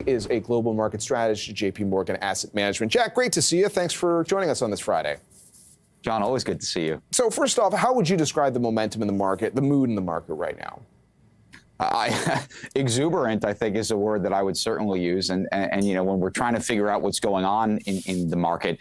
is a global market strategist at JP Asset Management. Jack, great to see you. Thanks for joining us on this Friday. John, always good to see you. So first off, how would you describe the momentum in the market, the mood in the market right now? Exuberant, I think, is a word that I would certainly use. And you know, when we're trying to figure out what's going on in the market,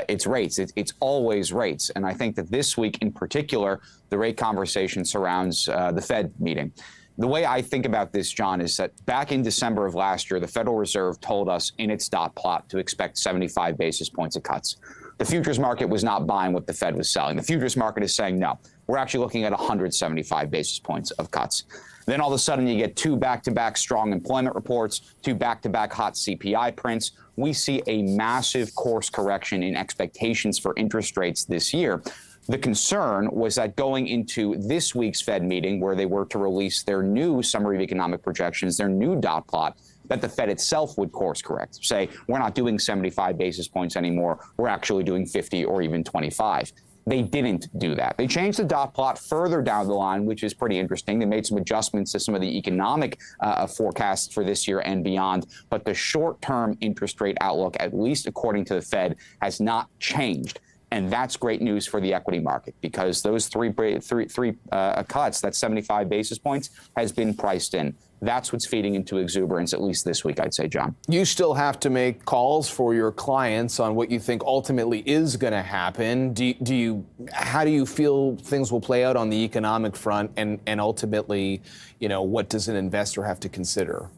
it's rates. It's always rates. And I think that this week in particular, the rate conversation surrounds the Fed meeting. The way I think about this, John, is that back in December of last year, the Federal Reserve told us in its dot plot to expect 75 basis points of cuts. The futures market was not buying what the Fed was selling. The futures market is saying, no, we're actually looking at 175 basis points of cuts. Then all of a sudden you get two back-to-back strong employment reports, two back-to-back hot CPI prints. We see a massive course correction in expectations for interest rates this year. The concern was that going into this week's Fed meeting, where they were to release their new summary of economic projections, their new dot plot, that the Fed itself would course correct, say, we're not doing 75 basis points anymore, we're actually doing 50 or even 25. They didn't do that. They changed the dot plot further down the line, which is pretty interesting. They made some adjustments to some of the economic forecasts for this year and beyond. But the short-term interest rate outlook, at least according to the Fed, has not changed. And that's great news for the equity market, because those three cuts, that's 75 basis points, has been priced in. That's what's feeding into exuberance, at least this week, I'd say, John. You still have to make calls for your clients on what you think ultimately is going to happen. How do you feel things will play out on the economic front, and ultimately, you know, what does an investor have to consider?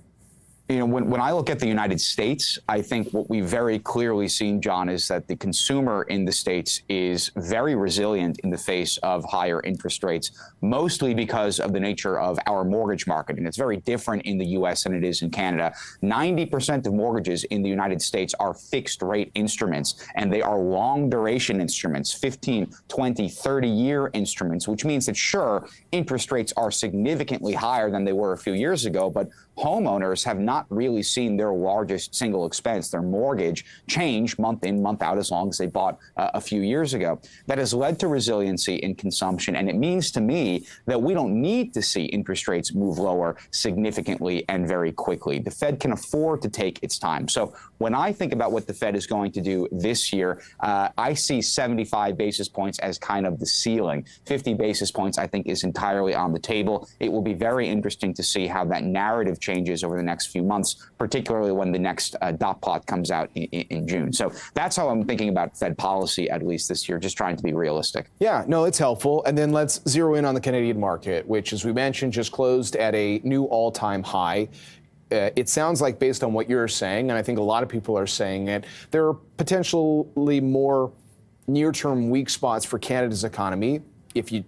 You know, when I look at the United States, I think what we've very clearly seen, John, is that the consumer in the States is very resilient in the face of higher interest rates, mostly because of the nature of our mortgage market. And it's very different in the U.S. than it is in Canada. 90% of mortgages in the United States are fixed rate instruments, and they are long duration instruments, 15, 20, 30-year instruments, which means that, sure, interest rates are significantly higher than they were a few years ago, but homeowners have not really seen their largest single expense, their mortgage, change month in, month out, as long as they bought a few years ago. That has led to resiliency in consumption. And it means to me that we don't need to see interest rates move lower significantly and very quickly. The Fed can afford to take its time. So when I think about what the Fed is going to do this year, I see 75 basis points as kind of the ceiling. 50 basis points, I think, is entirely on the table. It will be very interesting to see how that narrative changes over the next few months, particularly when the next dot plot comes out in June. So that's how I'm thinking about Fed policy, at least this year, just trying to be realistic. Yeah, no, it's helpful. And then let's zero in on the Canadian market, which, as we mentioned, just closed at a new all-time high. It sounds like, based on what you're saying, and I think a lot of people are saying it, there are potentially more near-term weak spots for Canada's economy, if you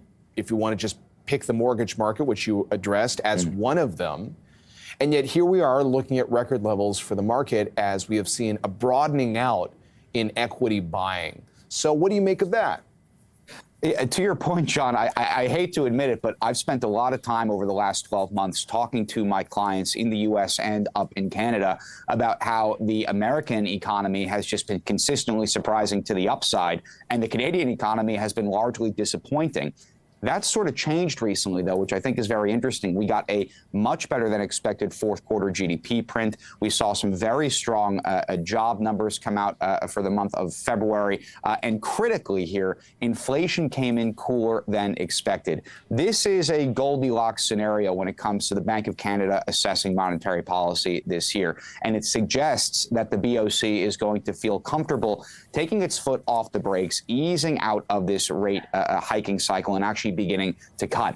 want to just pick the mortgage market, which you addressed as one of them. And yet here we are looking at record levels for the market, as we have seen a broadening out in equity buying. So what do you make of that? To your point, John, I hate to admit it, but I've spent a lot of time over the last 12 months talking to my clients in the U.S. and up in Canada about how the American economy has just been consistently surprising to the upside, and the Canadian economy has been largely disappointing. That's sort of changed recently, though, which I think is very interesting. We got a much better than expected fourth quarter GDP print. We saw some very strong job numbers come out for the month of February. And critically here, inflation came in cooler than expected. This is a Goldilocks scenario when it comes to the Bank of Canada assessing monetary policy this year. And it suggests that the BoC is going to feel comfortable taking its foot off the brakes, easing out of this rate hiking cycle, and actually beginning to cut.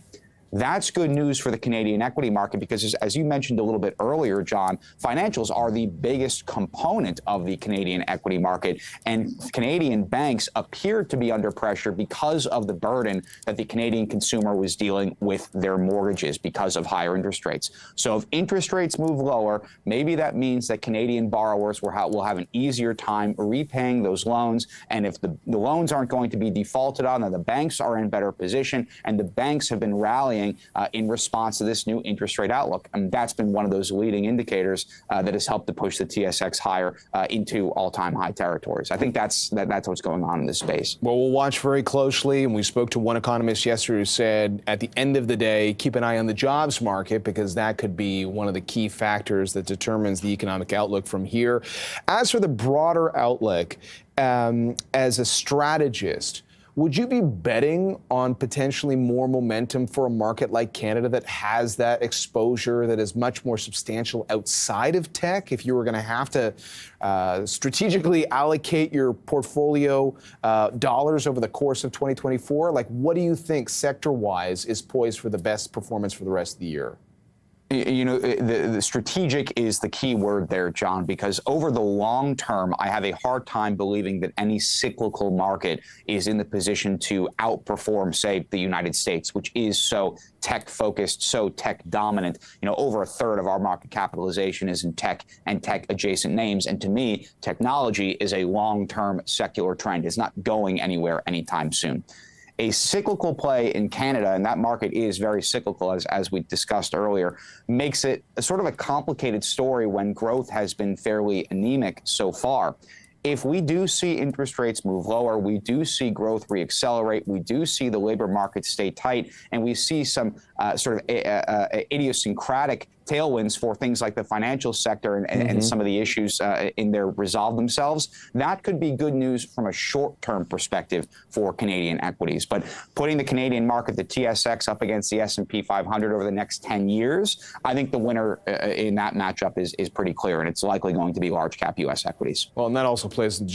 That's good news for the Canadian equity market, because as you mentioned a little bit earlier, John, financials are the biggest component of the Canadian equity market, and Canadian banks appear to be under pressure because of the burden that the Canadian consumer was dealing with their mortgages because of higher interest rates. So if interest rates move lower, maybe that means that Canadian borrowers will have an easier time repaying those loans, and if the loans aren't going to be defaulted on, then the banks are in better position, and the banks have been rallying seeing in response to this new interest rate outlook. And that's been one of those leading indicators that has helped to push the TSX higher into all-time high territories. I think that's what's going on in this space. Well, we'll watch very closely. And we spoke to one economist yesterday who said, at the end of the day, keep an eye on the jobs market, because that could be one of the key factors that determines the economic outlook from here. As for the broader outlook, as a strategist, would you be betting on potentially more momentum for a market like Canada that has that exposure that is much more substantial outside of tech? If you were going to have to strategically allocate your portfolio dollars over the course of 2024, like what do you think sector-wise is poised for the best performance for the rest of the year? You know, the strategic is the key word there, John, because over the long term, I have a hard time believing that any cyclical market is in the position to outperform, say, the United States, which is so tech-focused, so tech-dominant. You know, over a third of our market capitalization is in tech and tech-adjacent names. And to me, technology is a long-term secular trend. It's not going anywhere anytime soon. A cyclical play in Canada, and that market is very cyclical, as we discussed earlier, makes it a sort of a complicated story when growth has been fairly anemic so far. If we do see interest rates move lower, we do see growth reaccelerate, we do see the labor market stay tight, and we see some sort of idiosyncratic tailwinds for things like the financial sector and some of the issues in there resolve themselves, that could be good news from a short-term perspective for Canadian equities. But putting the Canadian market, the TSX, up against the S&P 500 over the next 10 years, I think the winner in that matchup is pretty clear, and it's likely going to be large-cap U.S. equities. Well, and that also plays into